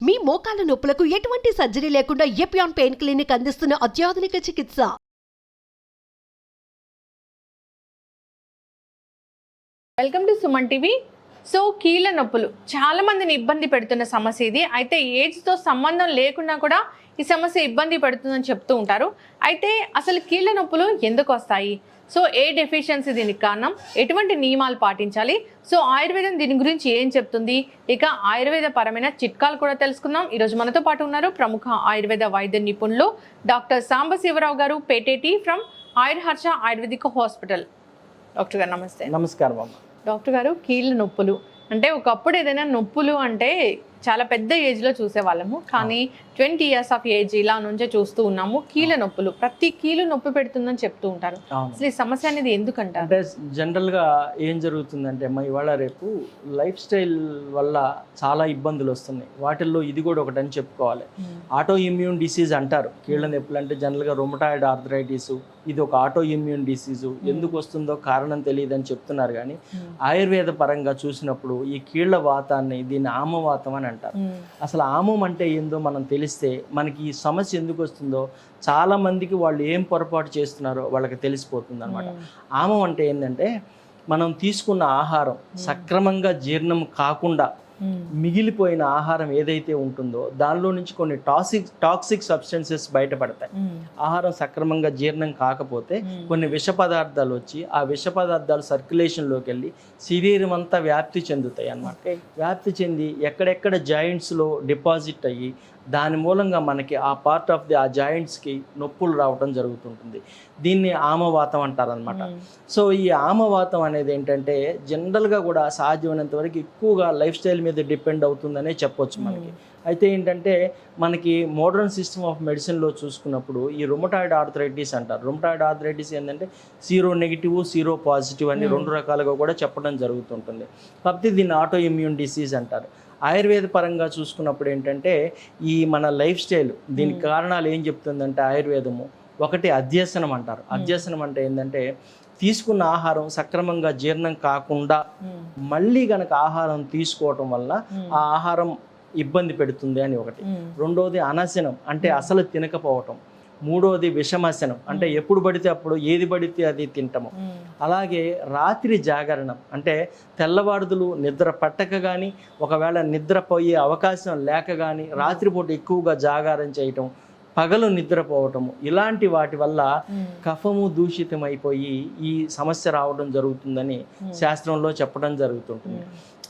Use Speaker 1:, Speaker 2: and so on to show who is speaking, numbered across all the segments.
Speaker 1: మీ మోకాల నొప్పులకు ఎటువంటి సర్జరీ లేకుండా ఎపియాన్ పెయిన్ క్లినిక్ అందిస్తున్న అత్యాధునిక చికిత్స.
Speaker 2: Welcome to Suman TV. So కీళ్ళ నొప్పులు చాలా మందిని ఇబ్బంది పెడుతున్న సమస్య ఇది. అయితే ఏజ్తో సంబంధం లేకుండా కూడా ఈ సమస్య ఇబ్బంది పెడుతుందని చెప్తూ ఉంటారు. అయితే అసలు కీళ్ళ నొప్పులు ఎందుకు వస్తాయి, సో ఏ డెఫిషియన్సీ దీనికి కారణం, ఎటువంటి నియమాలు పాటించాలి, సో ఆయుర్వేదం దీని గురించి ఏం చెప్తుంది, ఇక ఆయుర్వేద పరమైన చిట్కాలు కూడా తెలుసుకుందాం. ఈరోజు మనతో పాటు ఉన్నారు ప్రముఖ ఆయుర్వేద వైద్య నిపుణులు doctor Sambasivarao garu, Peteti from Ayurharsha Ayurvedic hospital. Doctor garu నమస్తే.
Speaker 3: నమస్కారం అమ్మ.
Speaker 2: డాక్టర్ గారు, కీళ్ళ నొప్పులు అంటే ఒకప్పుడు ఏదైనా నొప్పులు అంటే చాలా పెద్ద ఏజ్లో చూసేవాళ్ళము, కానీ 20 years ఆఫ్ ఏజ్ ఇలా నుంచే చూస్తూ ఉన్నాము. కీళ్ళ నొప్పులు ప్రతి కీలు నొప్పి పెడుతుందని చెప్తూ ఉంటారు. అసలు ఈ సమస్య అనేది ఎందుకంటారు?
Speaker 3: అంటే జనరల్గా ఏం జరుగుతుందంటే అమ్మ, ఇవాళ రేపు లైఫ్ స్టైల్ వల్ల చాలా ఇబ్బందులు వస్తున్నాయి. వాటిల్లో ఇది కూడా ఒకటని చెప్పుకోవాలి. ఆటో ఇమ్యూన్ డిసీజ్ అంటారు. కీళ్ళ నొప్పులు అంటే జనరల్గా రొమటాయిడ్ ఆర్థరైటిస్, ఇది ఒక ఆటో ఇమ్యూన్ డిసీజు. ఎందుకు వస్తుందో కారణం తెలియదని చెప్తున్నారు. కానీ ఆయుర్వేద పరంగా చూసినప్పుడు ఈ కీళ్ల వాతాన్ని దీన్ని ఆమవాతం అని అంటారు. అసలు ఆమం అంటే ఏందో మనం తెలిస్తే మనకి ఈ సమస్య ఎందుకు వస్తుందో చాలా మందికి వాళ్ళు ఏం పొరపాటు చేస్తున్నారో వాళ్ళకి తెలిసిపోతుంది అనమాట. ఆమం అంటే ఏంటంటే మనం తీసుకున్న ఆహారం సక్రమంగా జీర్ణం కాకుండా మిగిలిపోయిన ఆహారం ఏదైతే ఉంటుందో దానిలో నుంచి కొన్ని టాక్సిక్ సబ్స్టెన్సెస్ బయటపడతాయి. ఆహారం సక్రమంగా జీర్ణం కాకపోతే కొన్ని విష పదార్థాలు వచ్చి ఆ విష పదార్థాలు సర్క్యులేషన్లోకి వెళ్ళి శరీరం అంతా వ్యాప్తి చెందుతాయి అన్నమాట. వ్యాప్తి చెంది ఎక్కడెక్కడ జాయింట్స్లో డిపాజిట్ అయ్యి దాని మూలంగా మనకి ఆ పార్ట్ ఆఫ్ ఆ జాయింట్స్కి నొప్పులు రావడం జరుగుతుంటుంది. దీన్ని ఆమవాతం అంటారనమాట. సో ఈ ఆమవాతం అనేది ఏంటంటే జనరల్గా కూడా సాధ్యమైనంత వరకు ఎక్కువగా లైఫ్ స్టైల్ మీద డిపెండ్ అవుతుందనే చెప్పొచ్చు మనకి. అయితే ఏంటంటే మనకి మోడర్న్ సిస్టమ్ ఆఫ్ మెడిసిన్లో చూసుకున్నప్పుడు ఈ రొమటాయిడ్ ఆర్థరైటిస్ అంటారు. రొమటాయిడ్ ఆర్థరైటిస్ ఏంటంటే సీరో నెగిటివ్, సీరో పాజిటివ్ అని రెండు రకాలుగా కూడా చెప్పడం జరుగుతుంటుంది. కాకపోతే దీన్ని ఆటో ఇమ్యూన్ డిసీజ్ అంటారు. ఆయుర్వేద పరంగా చూసుకున్నప్పుడు ఏంటంటే ఈ మన లైఫ్ స్టైల్ దీనికి కారణాలు ఏం చెప్తుందంటే ఆయుర్వేదము ఒకటి అధ్యసనం అంటారు. అధ్యసనం అంటే ఏంటంటే తీసుకున్న ఆహారం సక్రమంగా జీర్ణం కాకుండా మళ్ళీ గనక ఆహారం తీసుకోవటం వల్ల ఆ ఆహారం ఇబ్బంది పెడుతుంది అని ఒకటి. రెండోది అనశనం అంటే అసలు తినకపోవటం. మూడోది విషమశనం అంటే ఎప్పుడు పడితే అప్పుడు ఏది పడితే అది తింటాము. అలాగే రాత్రి జాగరణం అంటే తెల్లవారుదులు నిద్ర పట్టక కానీ ఒకవేళ నిద్రపోయే అవకాశం లేక కానీ రాత్రిపూట ఎక్కువగా జాగారం చేయటం, పగలు నిద్రపోవటము, ఇలాంటి వాటి వల్ల కఫము దూషితమైపోయి ఈ సమస్య రావడం జరుగుతుందని శాస్త్రంలో చెప్పడం జరుగుతుంటుంది.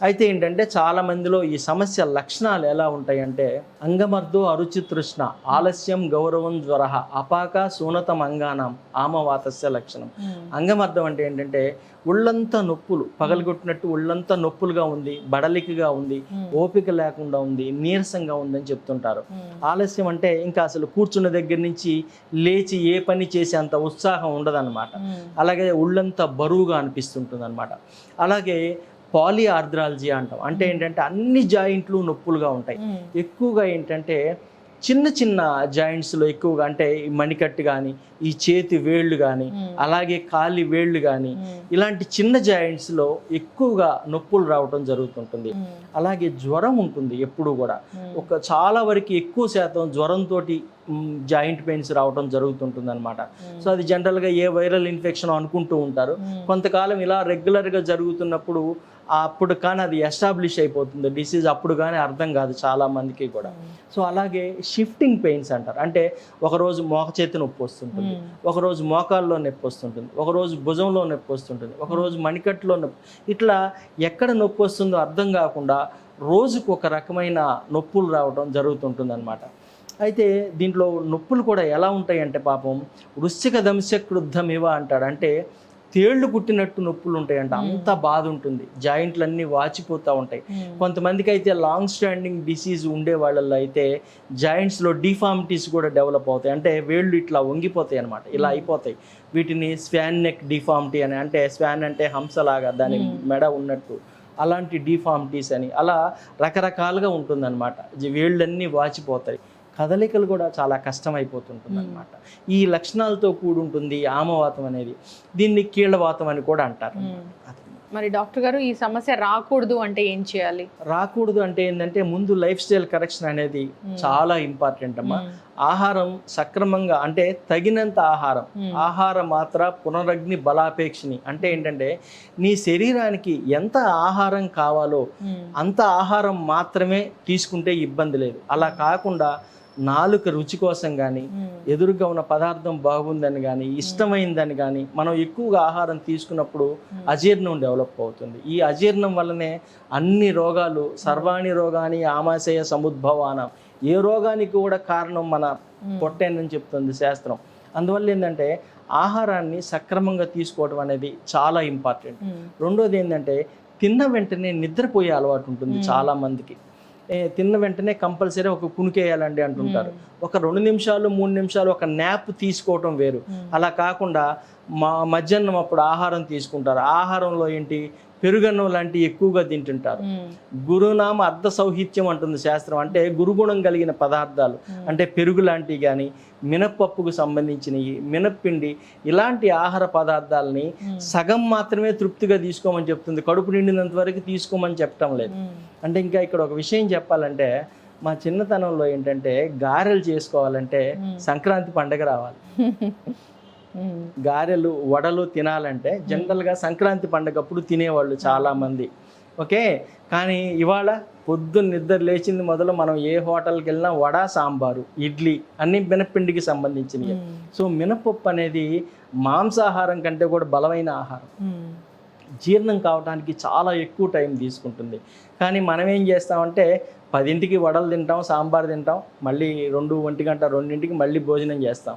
Speaker 3: అయితే ఏంటంటే చాలా మందిలో ఈ సమస్య లక్షణాలు ఎలా ఉంటాయంటే అంగమర్దో అరుచితృష్ణ, ఆలస్యం, గౌరవం, జ్వర, అపాక, శూనతం అంగానం ఆమవాతస్య లక్షణం. అంగమర్దం అంటే ఏంటంటే ఒళ్ళంతా నొప్పులు, పగలగొట్టినట్టు ఒళ్ళంతా నొప్పులుగా ఉంది, బడలికగా ఉంది, ఓపిక లేకుండా ఉంది, నీరసంగా ఉందని చెప్తుంటారు. ఆలస్యం అంటే ఇంకా అసలు కూర్చున్న దగ్గర నుంచి లేచి ఏ పని చేసేంత ఉత్సాహం ఉండదన్నమాట. అలాగే ఒళ్ళంతా బరువుగా అనిపిస్తుంటుంది అనమాట. అలాగే పాలిఆర్థ్రాలజీ అంటాం. అంటే ఏంటంటే అన్ని జాయింట్లు నొప్పులుగా ఉంటాయి. ఎక్కువగా ఏంటంటే చిన్న చిన్న జాయింట్స్లో ఎక్కువగా అంటే మణికట్టు కానీ, ఈ చేతి వేళ్ళు కానీ, అలాగే కాలి వేళ్ళు కానీ, ఇలాంటి చిన్న జాయింట్స్లో ఎక్కువగా నొప్పులు రావటం జరుగుతుంటుంది. అలాగే జ్వరం ఉంటుంది ఎప్పుడు కూడా. చాలా వరకు ఎక్కువ శాతం జ్వరంతో జాయింట్ పెయిన్స్ రావడం జరుగుతుంటుంది అనమాట. సో అది జనరల్గా ఏ వైరల్ ఇన్ఫెక్షన్ అనుకుంటూ ఉంటారు. కొంతకాలం ఇలా రెగ్యులర్గా జరుగుతున్నప్పుడు అప్పుడు కానీ అది ఎస్టాబ్లిష్ అయిపోతుంది డిసీజ్, అప్పుడు కానీ అర్థం కాదు చాలా మందికి కూడా. సో అలాగే షిఫ్టింగ్ పెయిన్స్ అంటారు. అంటే ఒకరోజు మోక చేతి నొప్పి వస్తుంటుంది, ఒకరోజు మోకాల్లో నొప్పి వస్తుంటుంది, ఒకరోజు భుజంలో నొప్పి వస్తుంటుంది, ఒకరోజు మణికట్టులో నొప్పి. ఇట్లా ఎక్కడ నొప్పి వస్తుందో అర్థం కాకుండా రోజుకు ఒక రకమైన నొప్పులు రావడం జరుగుతుంటుంది అనమాట. అయితే దీంట్లో నొప్పులు కూడా ఎలా ఉంటాయంటే పాపం వృశ్చిక దంశ క్రుద్ధమివ అంటాడు. అంటే తేళ్లు కుట్టినట్టు నొప్పులు ఉంటాయంట, అంత బాధ ఉంటుంది, జాయింట్లన్నీ వాచిపోతూ ఉంటాయి. కొంతమందికి అయితే లాంగ్ స్టాండింగ్ డిసీజ్ ఉండే వాళ్ళల్లో అయితే జాయింట్స్లో డిఫార్మిటీస్ కూడా డెవలప్ అవుతాయి. అంటే వేళ్ళు ఇట్లా వంగిపోతాయి అనమాట, ఇలా అయిపోతాయి. వీటిని స్వాన్ నెక్ డిఫార్మిటీ అని, అంటే స్వాన్ అంటే హంసలాగా దాని మెడ ఉన్నట్టు, అలాంటి డిఫార్మిటీస్ అని, అలా రకరకాలుగా ఉంటుందన్నమాట. వేళ్ళన్నీ వాచిపోతాయి, కదలికలు కూడా చాలా కష్టమైపోతుంటుంది అనమాట. ఈ లక్షణాలతో కూడుంటుంది ఆమవాతం అనేది. దీన్ని కీళ్ళవాతం అని కూడా అంటారు.
Speaker 2: మరి డాక్టర్ గారు ఈ సమస్య రాకూడదు అంటే ఏం చేయాలి?
Speaker 3: రాకూడదు అంటే ఏంటంటే ముందు లైఫ్ స్టైల్ కరెక్షన్ అనేది చాలా ఇంపార్టెంట్ అమ్మా. ఆహారం సక్రమంగా అంటే తగినంత ఆహార మాత్ర పునరగ్ని బలాపేక్షని అంటే ఏంటంటే నీ శరీరానికి ఎంత ఆహారం కావాలో అంత ఆహారం మాత్రమే తీసుకుంటే ఇబ్బంది లేదు. అలా కాకుండా నాలుక రుచి కోసం కానీ ఎదురుగా ఉన్న పదార్థం బాగుందని కానీ ఇష్టమైందని కానీ మనం ఎక్కువగా ఆహారం తీసుకున్నప్పుడు అజీర్ణం డెవలప్ అవుతుంది. ఈ అజీర్ణం వల్లనే అన్ని రోగాలు సర్వాణి రోగాన్ని ఆమాశయ సముద్భవాన ఏ రోగానికి కూడా కారణం మన పొట్టేనని చెప్తుంది శాస్త్రం. అందువల్ల ఏంటంటే ఆహారాన్ని సక్రమంగా తీసుకోవడం అనేది చాలా ఇంపార్టెంట్. రెండోది ఏంటంటే తిన్న వెంటనే నిద్రపోయే అలవాటు ఉంటుంది చాలా మందికి. తిన్న వెంటనే కంపల్సరీ ఒక కునికేయాలండి అంటుంటారు. ఒక 2 నిమిషాలు 3 నిమిషాలు ఒక న్యాప్ తీసుకోవటం వేరు. అలా కాకుండా మధ్యాహ్నం అప్పుడు ఆహారం తీసుకుంటారు. ఆహారంలో ఏంటి పెరుగన్నం లాంటివి ఎక్కువగా తింటుంటారు. గురునామ అర్ధ సౌహిత్యం అంటుంది శాస్త్రం. అంటే గురుగుణం కలిగిన పదార్థాలు అంటే పెరుగు లాంటివి కానీ మినప్పప్పుకు సంబంధించినవి మినప్పిండి ఇలాంటి ఆహార పదార్థాలని సగం మాత్రమే తృప్తిగా తీసుకోమని చెప్తుంది. కడుపు నిండినంత వరకు తీసుకోమని చెప్పటం లేదు. అంటే ఇంకా ఇక్కడ ఒక విషయం చెప్పాలంటే మా చిన్నతనంలో ఏంటంటే గారెలు చేసుకోవాలంటే సంక్రాంతి పండగ రావాలి. గారెలు వడలు తినాలంటే జనరల్గా సంక్రాంతి పండగప్పుడు తినేవాళ్ళు చాలామంది. ఓకే, కానీ ఇవాళ పొద్దున్న నిద్ర లేచింది మొదలు మనం ఏ హోటల్కి వెళ్ళినా వడ సాంబారు ఇడ్లీ అన్ని మినప్పిండికి సంబంధించినవి. సో మినపప్పు అనేది మాంసాహారం కంటే కూడా బలమైన ఆహారం. జీర్ణం కావడానికి చాలా ఎక్కువ టైం తీసుకుంటుంది. కానీ మనం ఏం చేస్తామంటే 10ంటికి వడలు తింటాం, సాంబార్ తింటాం, మళ్ళీ 1 గంట 2ంటికి మళ్ళీ భోజనం చేస్తాం.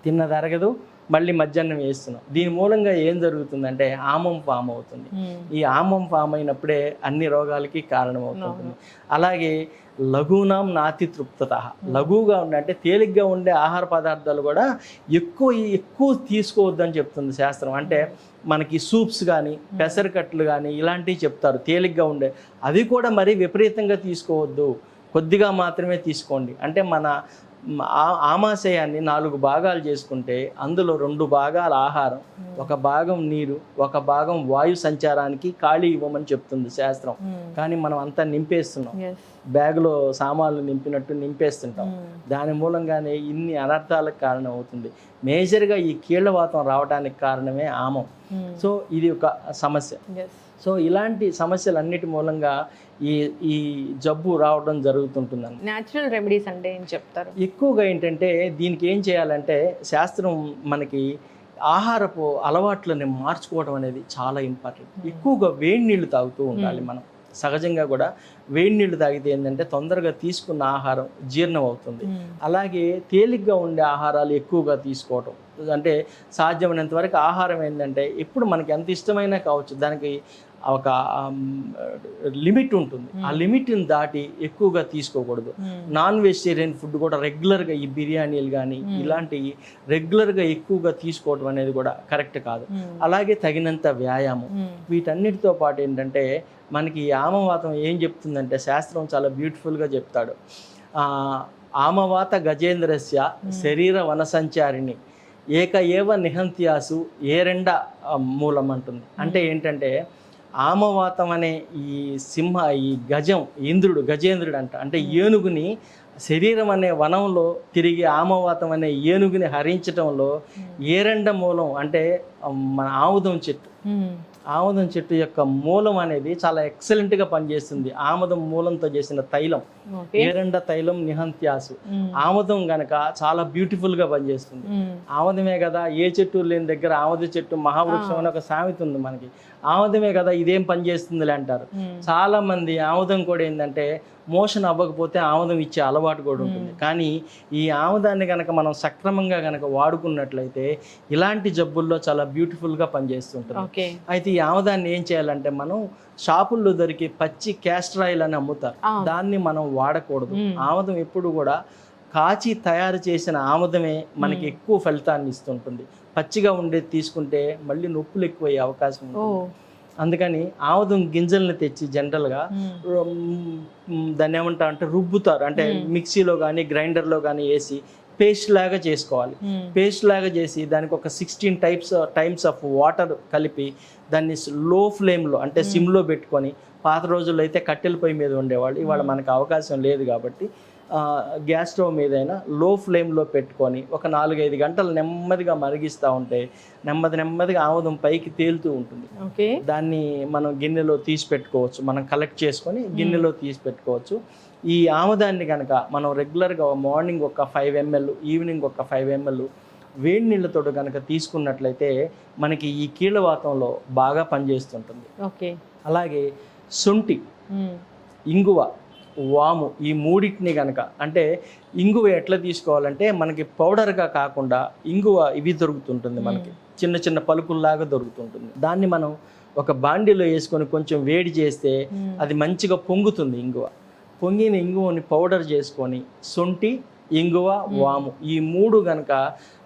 Speaker 3: తిన్నది అరగదు, మళ్ళీ మధ్యాహ్నం వేస్తున్నాం. దీని మూలంగా ఏం జరుగుతుందంటే ఆమం ఫామ్ అవుతుంది. ఈ ఆమం ఫామ్ అయినప్పుడే అన్ని రోగాలకి కారణమవుతుంది. అలాగే లఘూనాం నాతి తృప్తత, లఘువుగా ఉండే అంటే తేలిగ్గా ఉండే ఆహార పదార్థాలు కూడా ఎక్కువ తీసుకోవద్దని చెప్తుంది శాస్త్రం. అంటే మనకి సూప్స్ కానీ పెసరకట్లు కానీ ఇలాంటివి చెప్తారు తేలిగ్గా ఉండే. అవి కూడా మరీ విపరీతంగా తీసుకోవద్దు, కొద్దిగా మాత్రమే తీసుకోండి. అంటే మన ఆమాశయాన్ని 4 భాగాలు చేసుకుంటే అందులో 2 భాగాల ఆహారం, 1 భాగం నీరు, 1 భాగం వాయు సంచారానికి ఖాళీ ఇవ్వమని చెప్తుంది శాస్త్రం. కానీ మనం అంతా నింపేస్తున్నాం, బ్యాగులో సామాన్లు నింపినట్టు నింపేస్తుంటాం. దాని మూలంగానే ఇన్ని అనర్థాలకు కారణం అవుతుంది. మేజర్గా ఈ కీళ్ళవాతం రావడానికి కారణమే ఆమం. సో ఇది ఒక సమస్య. సో ఇలాంటి సమస్యలన్నిటి మూలంగా ఈ జబ్బు రావడం జరుగుతుంటుందండి.
Speaker 2: న్యాచురల్ రెమెడీస్ అంటే ఏం చెప్తారు?
Speaker 3: ఎక్కువగా ఏంటంటే దీనికి ఏం చేయాలంటే శాస్త్రం మనకి ఆహారపు అలవాట్లని మార్చుకోవడం అనేది చాలా ఇంపార్టెంట్. ఎక్కువగా వేడి నీళ్ళు తాగుతూ ఉండాలి. మనం సహజంగా కూడా వేడి నీళ్ళు తాగితే ఏంటంటే తొందరగా తీసుకున్న ఆహారం జీర్ణం అవుతుంది. అలాగే తేలిగ్గా ఉండే ఆహారాలు ఎక్కువగా తీసుకోవటం, అంటే సాధ్యమైనంత వరకు ఆహారం ఏంటంటే ఎప్పుడు మనకి ఎంత ఇష్టమైనా కావచ్చు, దానికి ఒక లిమిట్ ఉంటుంది. ఆ లిమిట్ని దాటి ఎక్కువగా తీసుకోకూడదు. నాన్ వెజిటేరియన్ ఫుడ్ కూడా రెగ్యులర్గా ఈ బిర్యానీలు కానీ ఇలాంటివి రెగ్యులర్గా ఎక్కువగా తీసుకోవడం అనేది కూడా కరెక్ట్ కాదు. అలాగే తగినంత వ్యాయామం. వీటన్నిటితో పాటు ఏంటంటే మనకి ఆమవాతం ఏం చెప్తుందంటే శాస్త్రం చాలా బ్యూటిఫుల్గా చెప్తాడు. ఆమవాత గజేంద్రస్య శరీర వనసంచారిణి ఏక ఏవ నిహంత్యాసు ఏరెండ మూలం అంటుంది. అంటే ఏంటంటే ఆమవాతం అనే ఈ గజం ఇంద్రుడు గజేంద్రుడు అంటే ఏనుగుని శరీరం అనే వనంలో తిరిగి ఆమవాతం అనే ఏనుగుని హరించడంలో ఏరెండ మూలం అంటే మన ఆముదం చెట్టు. ఆముదం చెట్టు యొక్క మూలం అనేది చాలా ఎక్సలెంట్గా పనిచేస్తుంది. ఆముదం మూలంతో చేసిన తైలం ఏరెండ తైలం నిహంత్యాసు. ఆముదం గనక చాలా బ్యూటిఫుల్గా పనిచేస్తుంది. ఆముదమే కదా, ఏ చెట్టు లేని దగ్గర ఆముద చెట్టు మహావృక్షం అని ఒక సామెత ఉంది మనకి. ఆముదమే కదా ఇదేం పనిచేస్తుందిలే అంటారు. చాలా మంది ఆముదం కూడా ఏంటంటే మోషన్ అవ్వకపోతే ఆముదం ఇచ్చే అలవాటు కూడా ఉంటుంది. కానీ ఈ ఆముదాన్ని కనుక మనం సక్రమంగా కనుక వాడుకున్నట్లయితే ఇలాంటి జబ్బుల్లో చాలా బ్యూటిఫుల్గా పనిచేస్తుంటుంది. అయితే ఈ ఆముదాన్ని ఏం చేయాలంటే మనం షాపుల్లో దొరికి పచ్చి క్యాస్టర్ ఆయిల్ అని అమ్ముతారు, దాన్ని మనం వాడకూడదు. ఆముదం ఎప్పుడు కూడా కాచి తయారు చేసిన ఆముదమే మనకి ఎక్కువ ఫలితాన్ని ఇస్తుంటుంది. పచ్చిగా ఉండేది తీసుకుంటే మళ్ళీ నొప్పులు ఎక్కువయ్యే అవకాశం ఉంటుంది. అందుకని ఆముదం గింజల్ని తెచ్చి జనరల్గా దాన్ని ఏమంటారు అంటే రుబ్బుతారు, అంటే మిక్సీలో కానీ గ్రైండర్లో కానీ వేసి పేస్ట్ లాగా చేసుకోవాలి. పేస్ట్ లాగా చేసి దానికి ఒక 16 టైమ్స్ ఆఫ్ వాటర్ కలిపి దాన్ని లో ఫ్లేమ్లో అంటే సిమ్లో పెట్టుకొని, పాత రోజుల్లో అయితే కట్టెల పొయ్యి మీద ఉండేవాళ్ళు, ఇవాళ మనకు అవకాశం లేదు కాబట్టి గ్యాస్ స్టవ్ మీదైనా లో ఫ్లేమ్లో పెట్టుకొని ఒక 4-5 గంటలు నెమ్మదిగా మరిగిస్తూ ఉంటే నెమ్మదిగా ఆముదం పైకి తేలుతూ ఉంటుంది.
Speaker 2: ఓకే,
Speaker 3: దాన్ని మనం గిన్నెలో తీసి పెట్టుకోవచ్చు, మనం కలెక్ట్ చేసుకొని గిన్నెలో తీసి పెట్టుకోవచ్చు. ఈ ఆముదాన్ని కనుక మనం రెగ్యులర్గా మార్నింగ్ ఒక 5 ml, ఈవినింగ్ ఒక 5 ml వేడి నీళ్ళతో కనుక తీసుకున్నట్లయితే మనకి ఈ కీళ్ళవాతంలో బాగా పనిచేస్తుంటుంది.
Speaker 2: ఓకే,
Speaker 3: అలాగే శొంఠి, ఇంగువ, వాము ఈ మూడింటిని కనుక, అంటే ఇంగువ ఎట్లా తీసుకోవాలంటే మనకి పౌడర్గా కాకుండా ఇంగువ ఇవి దొరుకుతుంటుంది, మనకి చిన్న చిన్న పలుకుల్లాగా దొరుకుతుంటుంది. దాన్ని మనం ఒక బాండీలో వేసుకొని కొంచెం వేడి చేస్తే అది మంచిగా పొంగుతుంది. పొంగిన ఇంగువని పౌడర్ చేసుకొని శొంఠి, ఇంగువ, వాము ఈ 3 కనుక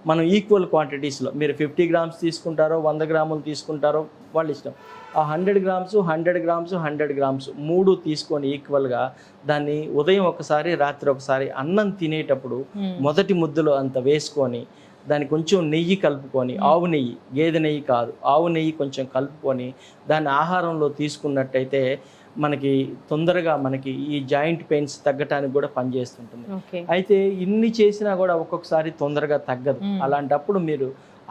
Speaker 3: మనం ఈక్వల్ క్వాంటిటీస్లో, మీరు 50 grams తీసుకుంటారో 100 grams తీసుకుంటారో వాళ్ళ ఇష్టం, ఆ 100 grams 100 grams 3 తీసుకొని ఈక్వల్గా దాన్ని ఉదయం ఒకసారి రాత్రి ఒకసారి అన్నం తినేటప్పుడు మొదటి ముద్దలో అంత వేసుకొని దానికి కొంచెం నెయ్యి కలుపుకొని, ఆవు నెయ్యి, గేదె నెయ్యి కాదు, ఆవు నెయ్యి కొంచెం కలుపుకొని దాన్ని ఆహారంలో తీసుకున్నట్టయితే మనకి తొందరగా మనకి ఈ జాయింట్ పెయిన్స్ తగ్గటానికి కూడా పనిచేస్తుంటుంది. అయితే ఇన్ని చేసినా కూడా ఒక్కొక్కసారి తొందరగా తగ్గదు. అలాంటప్పుడు మీరు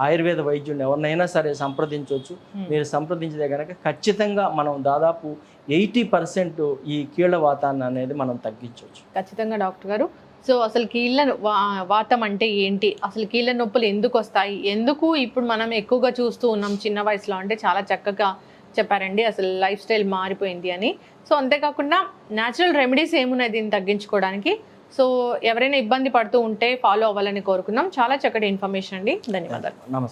Speaker 3: ఆయుర్వేద వైద్యుని ఎవరినైనా సరే సంప్రదించవచ్చు. మీరు సంప్రదించితే కనుక ఖచ్చితంగా మనం దాదాపు 80% ఈ కీళ్ళవాతాన్ని అనేది మనం తగ్గించవచ్చు.
Speaker 2: ఖచ్చితంగా డాక్టర్ గారు. సో అసలు కీళ్ళ వాతం అంటే ఏంటి, అసలు కీళ్ళ నొప్పులు ఎందుకు వస్తాయి, ఎందుకు ఇప్పుడు మనం ఎక్కువగా చూస్తూ ఉన్నాం చిన్న వయసులో, అంటే చాలా చక్కగా చెప్పారండి. అసలు లైఫ్ స్టైల్ మారిపోయింది అని. సో అంతేకాకుండా న్యాచురల్ రెమెడీస్ ఏమున్నాయి దీన్ని తగ్గించుకోవడానికి. సో ఎవరైనా ఇబ్బంది పడుతూ ఉంటే ఫాలో అవ్వాలని కోరుకున్నాం. చాలా చక్కటి ఇన్ఫర్మేషన్ అండి, ధన్యవాదాలు.
Speaker 3: నమస్తే.